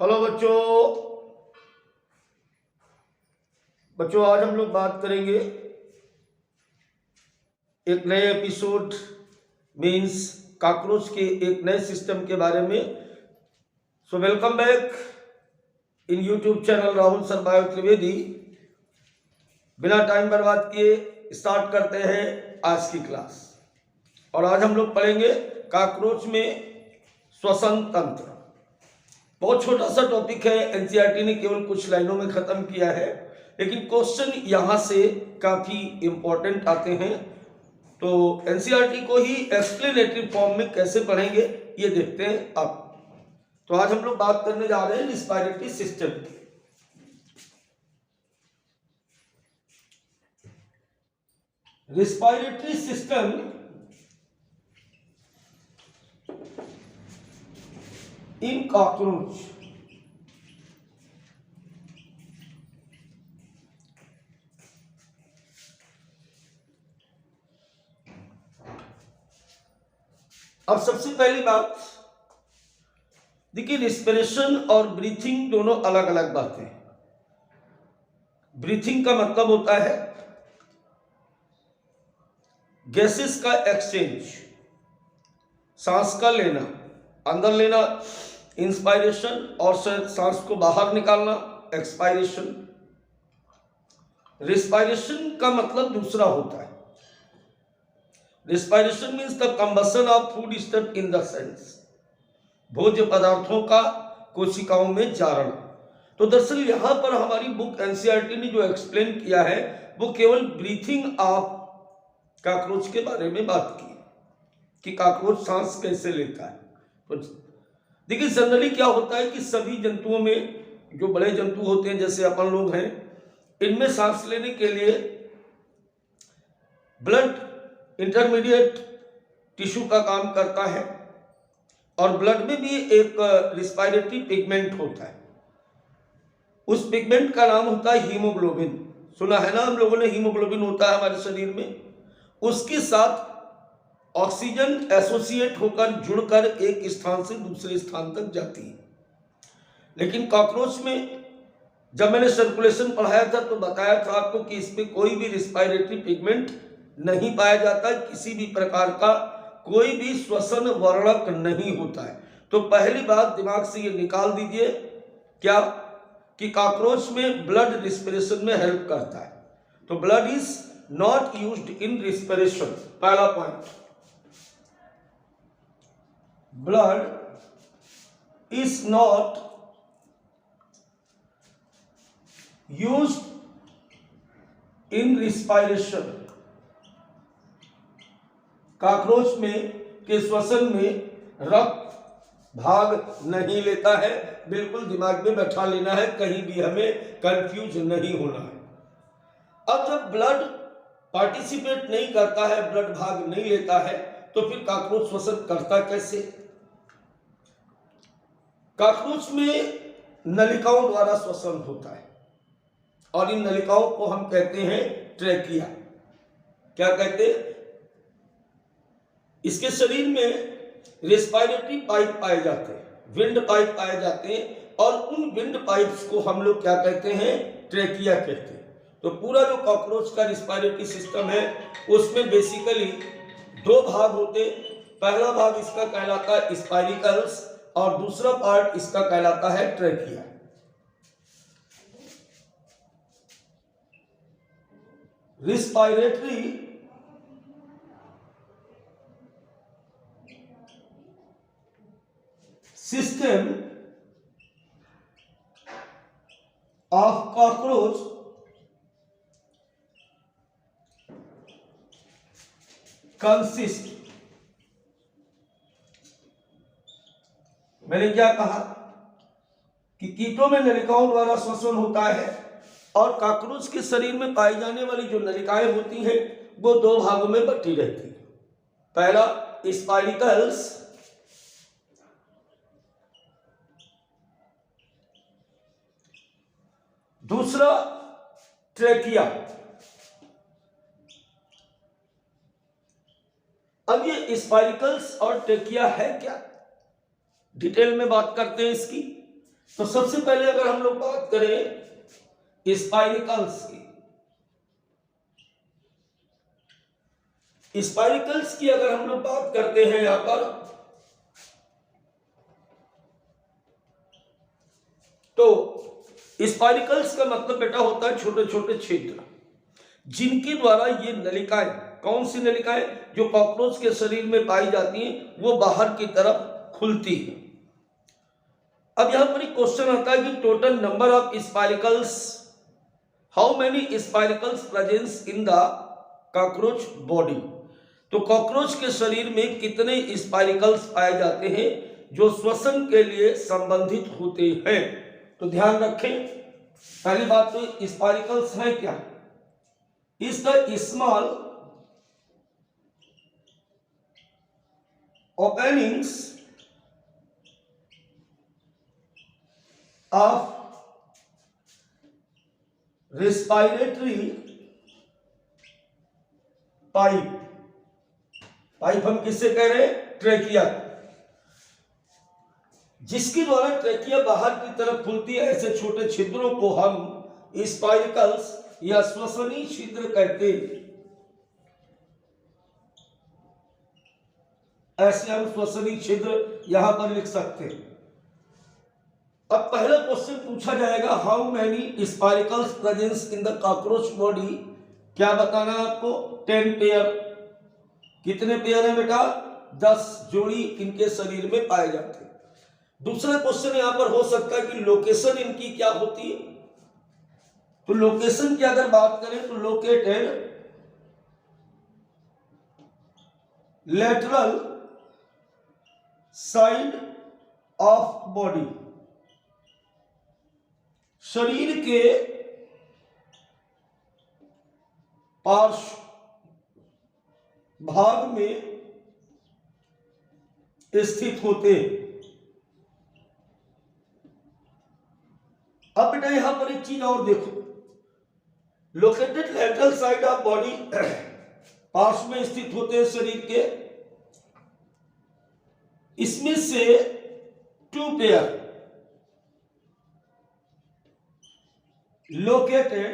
Hello बच्चों आज हम लोग बात करेंगे एक नए एपिसोड मींस कॉकरोच के एक नए सिस्टम के बारे में। So welcome back in YouTube channel Rahul sir bio Trivedi. बिना टाइम बर्बाद किए स्टार्ट करते हैं आज की क्लास। और आज हम लोग पढ़ेंगे कॉकरोच में श्वसन तंत्र। बहुत छोटा सा टॉपिक है, एनसीईआरटी ने केवल कुछ लाइनों में खत्म किया है, लेकिन क्वेश्चन यहां से काफी इंपॉर्टेंट आते हैं। तो एनसीईआरटी को ही एक्सप्लेनेटरी फॉर्म में कैसे पढ़ेंगे ये देखते हैं अब। तो आज हम लोग बात करने जा रहे हैं रिस्पायरेटरी सिस्टम की। Respiratory system in cockroach. अब सबसे पहली बात देखिए, रिस्पिरेशन और ब्रीथिंग दोनों अलग अलग बातें हैं। ब्रीथिंग का मतलब होता है गैसेस का एक्सचेंज, सांस का लेना, अंदर लेना इंस्पायरेशन, और सांस को बाहर निकालना एक्सपायरेशन। रिस्पायरेशन का मतलब दूसरा होता है। Respiration means the combustion of food stuff in the cells, भोज्य पदार्थों का कोशिकाओं में जारण। तो दरअसल यहां पर हमारी बुक एनसीईआरटी ने जो एक्सप्लेन किया है वो केवल ब्रीथिंग ऑफ कॉकरोच के बारे में बात की कि कॉकरोच सांस कैसे लेता है। तो देखिए जनरली क्या होता है कि सभी जंतुओं में, जो बड़े जंतु होते हैं जैसे अपन लोग हैं, इनमें सांस लेने के लिए ब्लड इंटरमीडिएट टिश्यू का काम करता है, और ब्लड में भी एक रिस्पायरेटरी पिगमेंट होता है। उस पिगमेंट का नाम होता है हीमोग्लोबिन। सुना है ना हम लोगों ने, हीमोग्लोबिन होता है हमारे शरीर में। उसके साथ ऑक्सीजन एसोसिएट होकर जुड़कर एक स्थान से दूसरे स्थान तक जाती है। लेकिन कॉकरोच में जब मैंने सर्कुलेशन पढ़ाया था तो बताया था आपको कि इसमें कोई भी रिस्पायरेटरी पिगमेंट नहीं पाया जाता, किसी भी प्रकार का कोई भी श्वसन वर्णक नहीं होता है। तो पहली बात दिमाग से ये निकाल दीजिए क्या कि कॉकरोच में ब्लड रिस्पिरेशन में हेल्प करता है। तो blood is not used in respiration, पहला point. Blood is not used in respiration. Cockroach में के श्वसन में रक्त भाग नहीं लेता है। बिल्कुल दिमाग में बैठा लेना है, कहीं भी हमें कंफ्यूज नहीं होना है। अब जब ब्लड पार्टिसिपेट नहीं करता है, ब्लड भाग नहीं लेता है, तो फिर कॉकरोच श्वसन करता कैसे? कॉकरोच में नलिकाओं द्वारा श्वसन होता है, और इन नलिकाओं को हम कहते हैं ट्रैकिया। क्या कहते हैं? इसके शरीर में रेस्पिरेटरी पाइप पाए जाते हैं, विंड पाइप पाए जाते हैं, और उन विंड पाइप्स को हम लोग क्या कहते हैं? ट्रैकिया कहते हैं। तो पूरा जो कॉकरोच का रिस्पिरेटरी सिस्टम है उसमें बेसिकली दो भाग होते हैं। पहला भाग इसका कहलाता है स्पाइरिकल्स, और दूसरा पार्ट इसका कहलाता है trachea. Respiratory system of cockroach consist, मैंने क्या कहा कि कीटों में नलिकाओं द्वारा श्वसन होता है, और कॉकरोच के शरीर में पाई जाने वाली जो नलिकाएं होती हैं वो दो भागों में बटी रहती है। पहला स्पाइरिकल्स, दूसरा ट्रैकिया। अब ये स्पाइरिकल्स और ट्रैकिया है क्या, डिटेल में बात करते हैं इसकी। तो सबसे पहले अगर हम लोग बात करें स्पाइरिकल्स की, स्पाइरिकल्स की अगर हम लोग बात करते हैं यहां पर, तो स्पाइरिकल्स का मतलब बेटा होता है छोटे छोटे छिद्र, जिनके द्वारा ये नलिकाएं, कौन सी नलिकाएं, जो कॉकरोच के शरीर में पाई जाती हैं, वो बाहर की तरफ खुलती है। अब यहां पर एक क्वेश्चन आता है कि total number of spiracles, how many spiracles presence in the cockroach body. तो कॉकरोच के शरीर में कितने स्पाइरिकल्स पाए जाते हैं जो श्वसन के लिए संबंधित होते हैं। तो ध्यान रखें, पहली बात तो स्पाइरिकल्स है क्या, is the small openings of respiratory pipe, pipe हम किससे कह रहे हैं, ट्रेकिया, जिसके द्वारा ट्रेकिया बाहर की तरफ खुलती है। ऐसे छोटे छिद्रों को हम स्पाइरिकल्स या श्वसनी छिद्र कहते हैं। ऐसे हम श्वसनी छिद्र यहां पर लिख सकते हैं। अब पहला क्वेश्चन पूछा जाएगा, how many spiracles presence in the cockroach body. क्या बताना है आपको, 10 पेयर। कितने पेयर है बेटा, 10 जोड़ी इनके शरीर में पाए जाते हैं। दूसरा क्वेश्चन यहां पर हो सकता है कि लोकेशन इनकी क्या होती है। तो लोकेशन की अगर बात करें तो located lateral side of body, शरीर के पार्श्व भाग में स्थित होते। अब बेटा यहां पर एक चीज और देखो, located lateral side of body, पार्श्व में स्थित होते हैं शरीर के। इसमें से 2 pair located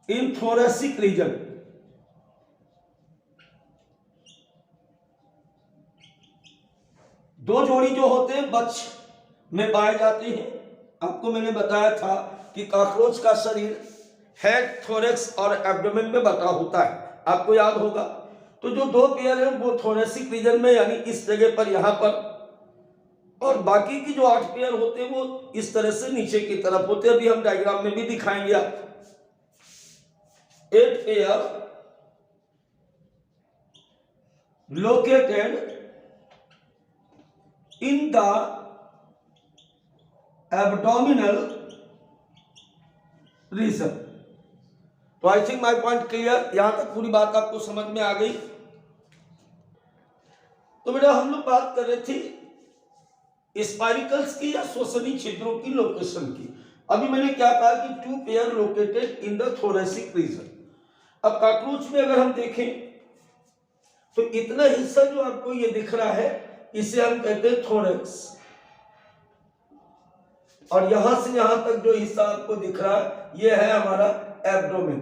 in thoracic region, दो जोड़ी जो होते हैं बच्च में पाए जाते हैं। आपको मैंने बताया था कि कॉकरोच का शरीर हेड, थोरेक्स और एब्डोमेन में बटा होता है, आपको याद होगा। तो जो 2 पेयर है वो थोरेसिक रीजन में, यानी इस जगह पर, यहां पर, और baकी की जो 8 पेयर होते हैं वो इस तरह से नीचे की तरफ होते हैं। अभी हम डायग्राम में भी दिखाएंगे आपको। 8 pair located in the abdominal region। तो I think my point clear, यहां तक पूरी बात आपको समझ में आ गई। तो बेटा हम लोग बात कर रहे थे स्पाइरिकल्स की या श्वसनी छिद्रों की लोकेशन की। अभी मैंने क्या कहा कि 2 pair located in the thoracic region. अब कॉकरोच में अगर हम देखें तो इतना हिस्सा जो आपको ये दिख रहा है इसे हम कहते हैं थोरेक्स, और यहां से यहां तक जो हिस्सा आपको दिख रहा है ये है हमारा एब्डोमेन।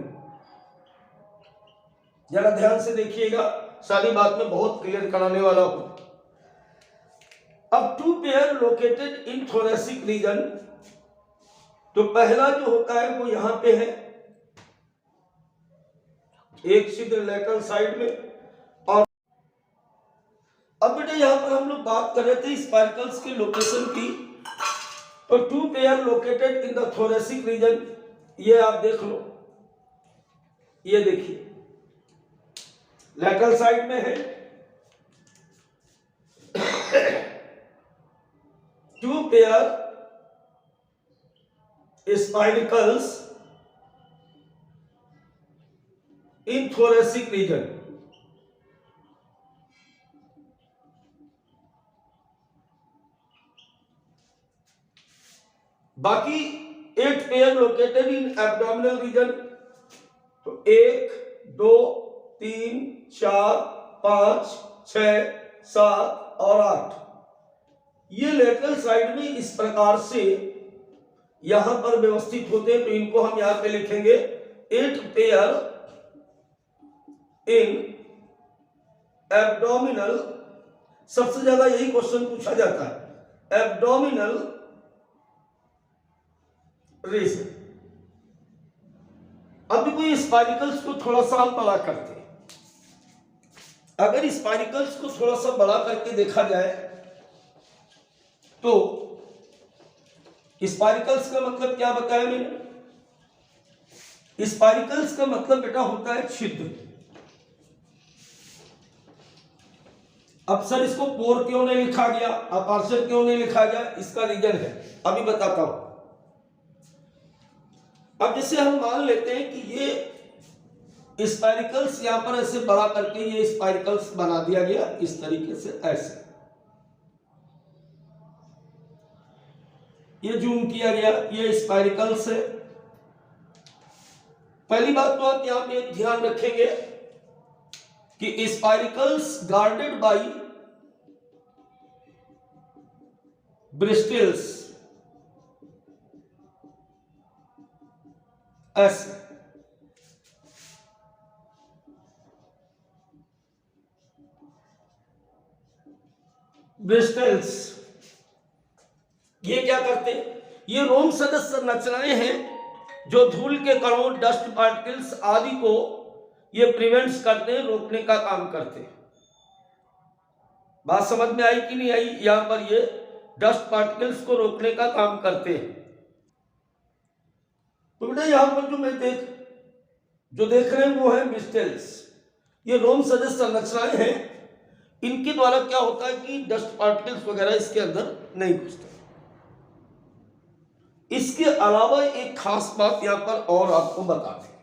जरा ध्यान से देखिएगा, सारी बात में बहुत क्लियर कराने वाला हूं। अब 2 pair located in thoracic region, तो पहला जो होता है वो यहां पे है, एक छिद्र लेटरल साइड में। और अब बेटा यहां पर हम लोग बात कर रहे थे स्पाइरिकल्स के लोकेशन की। तो 2 pair located in the thoracic region, ये आप देख लो, ये देखिए लेटरल साइड में है। 2 पेयर स्पाइरिकल्स इन थोरेसिक रीजन। बाकी 8 pair located in abdominal region. तो 1, 2, 3, 4, 5, 6, 7 और 8, ये लेटरल साइड में इस प्रकार से यहां पर व्यवस्थित होते हैं, तो इनको हम यहां पे लिखेंगे 8 पेयर इन एब्डोमिनल। सबसे ज्यादा यही क्वेश्चन पूछा जाता है, एब्डोमिनल रीजन। अब कोई स्पाइनिकल्स को थोड़ा सा हम बड़ा करते हैं। अगर स्पाइनिकल्स को थोड़ा सा बड़ा करके देखा जाए तो स्पाइनिकल्स का मतलब क्या बताया मैंने? स्पाइनिकल्स का मतलब बेटा होता है छिद्र। अब सर इसको पोर क्यों नहीं लिखा गया, अपर्चर क्यों नहीं लिखा गया? इसका रीजन है, अभी बताता हूं। अब जैसे हम मान लेते हैं कि ये स्पाइरिकल्स यहां पर ऐसे बड़ा करके ये स्पाइरिकल्स बना दिया गया इस तरीके से, ऐसे ये जूम किया गया, ये स्पाइरिकल्स है। पहली बात तो आप यहां पे ध्यान रखेंगे कि स्पाइरिकल्स गार्डेड बाय ब्रिस्टल्स, ऐसे ब्रिस्टल्स ये क्या करते हैं? ये रोम सदस्य संरचनाएं हैं जो धूल के कणों, डस्ट पार्टिकल्स आदि को ये प्रिवेंट्स करते हैं, रोकने का काम करते हैं। बात समझ में आई कि नहीं आई? यहां पर ये डस्ट पार्टिकल्स को रोकने का काम करते हैं। तो बेटा यहां पर जो देख रहे हैं वो है ब्रिस्टल्स। ये रोम सदस्य संरचनाएं हैं, इनके द्वारा क्या होता है कि डस्ट पार्टिकल्स वगैरह इसके अंदर नहीं घुसते। इसके अलावा एक खास बात यहां पर और आपको बताते हैं,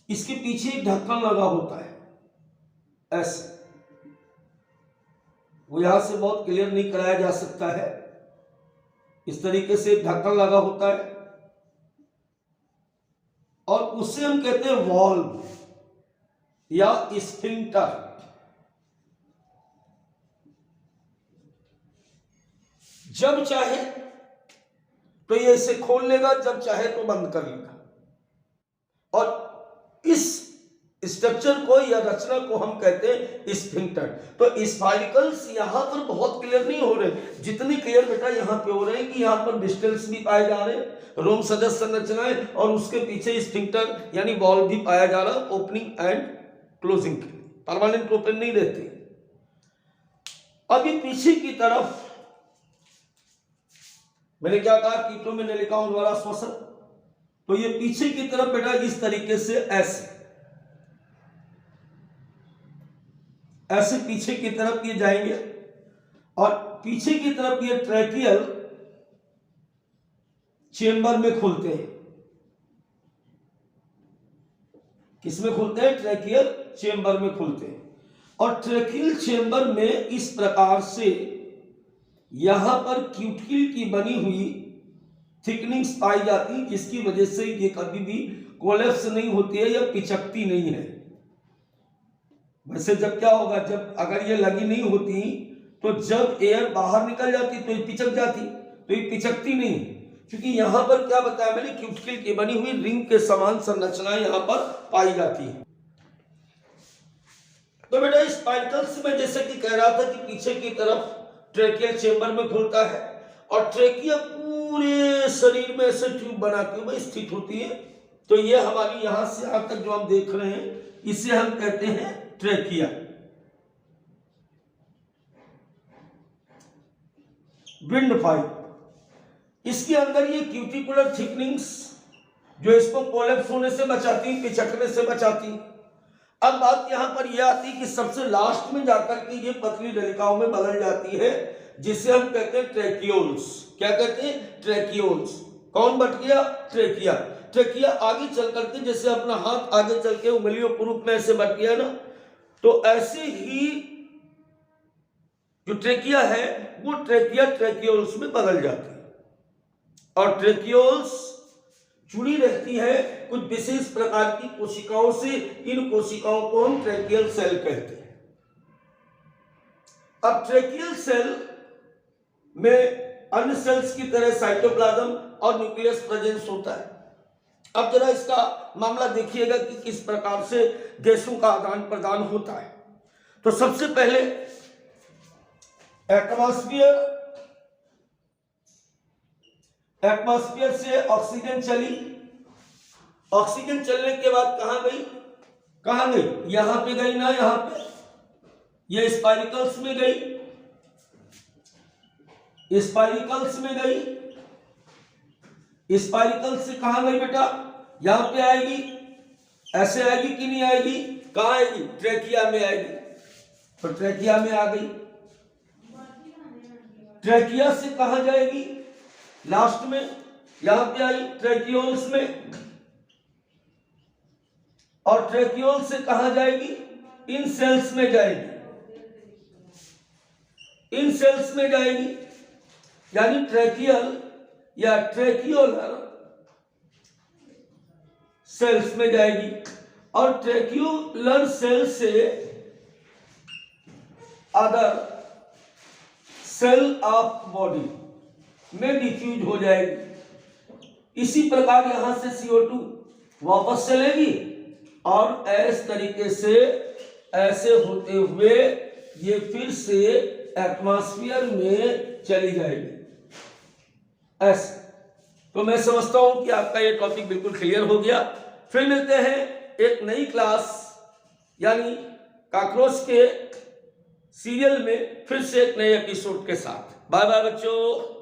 इसके पीछे एक ढक्कन लगा होता है, ऐसे। वो यहां से बहुत क्लियर नहीं कराया जा सकता है, इस तरीके से एक ढक्कन लगा होता है और उसे हम कहते हैं वॉल्व या स्फिंक्टर। जब चाहे तो ये इसे खोल लेगा, जब चाहे तो बंद कर लेगा। और इस स्ट्रक्चर को या रचना को हम कहते हैं स्फिंक्टर। तो स्पाइरिकल्स यहां पर बहुत क्लियर नहीं हो रहे, जितनी क्लियर बेटा यहां पे हो रहे हैं कि यहां पर ब्रिस्टल्स भी पाए जा रहे हैं, रोम सदस्य संरचनाएं, और उसके पीछे स्फिंक्टर यानी वॉल्व भी पाया जा रहा है, ओपनिंग एंड क्लोजिंग के लिए, परमानेंट ओपन नहीं रहती। अब ये पीछे की तरफ मैंने क्या कहा, कीटों में नलिकाओं द्वारा श्वसन, तो ये पीछे की तरफ बेटा इस तरीके से ऐसे पीछे की तरफ ये जाएंगे और पीछे की तरफ ये ट्रैकियल चेंबर में खुलते हैं। किसमें खुलते हैं? ट्रैकियल चेंबर में खुलते हैं। और ट्रैकियल चेंबर में इस प्रकार से यहां पर क्यूटिकल की बनी हुई थिकनिंग्स पाई जाती है, जिसकी वजह से ये कभी भी कोलैप्स नहीं होती है या पिचकती नहीं है। वैसे जब क्या होगा, जब अगर ये लगी नहीं होती तो जब एयर बाहर निकल जाती तो ये पिचक जाती, तो ये पिचकती नहीं, क्योंकि यहां पर क्या बताया मैंने, क्यूटिकल की बनी हुई रिंग के समान संरचनाएं यहां पर पाई जाती है। तो बेटा इस स्पाइरिकल्स में जैसे कि कह रहा था कि पीछे की तरफ ट्रेकियल चेंबर में खुलता है और ट्रेकिया पूरे शरीर में ऐसे ट्यूब बनाती हुई स्थित होती है। तो ये हमारी यहां से यहां तक जो हम देख रहे हैं इसे हम कहते हैं ट्रेकिया। विंड फाइव, इसके अंदर ये क्यूटिकुलर थिकनिंग्स जो इसको कोलैप्स होने से बचाती, पिचकने से बचाती। अब बात यहां पर यह आती है कि सबसे लास्ट में जाकर के ये पतली नलिकाओं में बदल जाती है, जिसे हम कहते हैं ट्रैकियोल्स। क्या कहते हैं? ट्रैकियोल्स। कौन बट गया? ट्रैकिया। ट्रैकिया आगे चल करके, जैसे अपना हाथ आगे चल के उंगलियों के रूप में ऐसे बट गया ना, तो ऐसे ही जो ट्रैकिया है वो ट्रैकिया ट्रैकियोल्स में बदल जाती है। और ट्रैकियोल्स जुड़ी रहती है कुछ विशेष प्रकार की कोशिकाओं से। इन कोशिकाओं को हम ट्रैकियल सेल कहते हैं। अब ट्रैकियल सेल में अन्य सेल्स की तरह साइटोप्लाज्म और न्यूक्लियस प्रेजेंस होता है। अब जरा इसका मामला देखिएगा कि किस प्रकार से गैसों का आदान प्रदान होता है। तो सबसे पहले एटमॉस्फेयर से ऑक्सीजन चली, ऑक्सीजन चलने के बाद कहां गई, कहां गई, यहां पे गई ना, यहां पे ये स्पाइरिकल्स में गई, स्पाइरिकल्स में गई, स्पाइरिकल्स से कहां गई बेटा, यहां पे आएगी, ऐसे आएगी कि नहीं आएगी, कहां आएगी, ट्रेकिया में आएगी, तो ट्रेकिया में आ गई। ट्रेकिया से कहां जाएगी, लास्ट में यहां पे आई ट्रेकियोल्स में, और ट्रेकियोल से कहां जाएगी, इन सेल्स में जाएगी, इन सेल्स में जाएगी, यानी ट्रेकियल या ट्रेकियोलर सेल्स में जाएगी, और ट्रेकियोलर सेल से अदर सेल ऑफ बॉडी में डिफ्यूज हो जाएगी। इसी प्रकार यहां से CO2 वापस चलेगी और इस तरीके से ऐसे होते हुए ये फिर से एटमॉस्फेयर में चली जाएगी ऐसे। तो मैं समझता हूं कि आपका ये टॉपिक बिल्कुल क्लियर हो गया। फिर मिलते हैं एक नई क्लास यानी कॉकरोच के सीरियल में फिर से एक नए एपिसोड के साथ। बाय बाय बच्चों।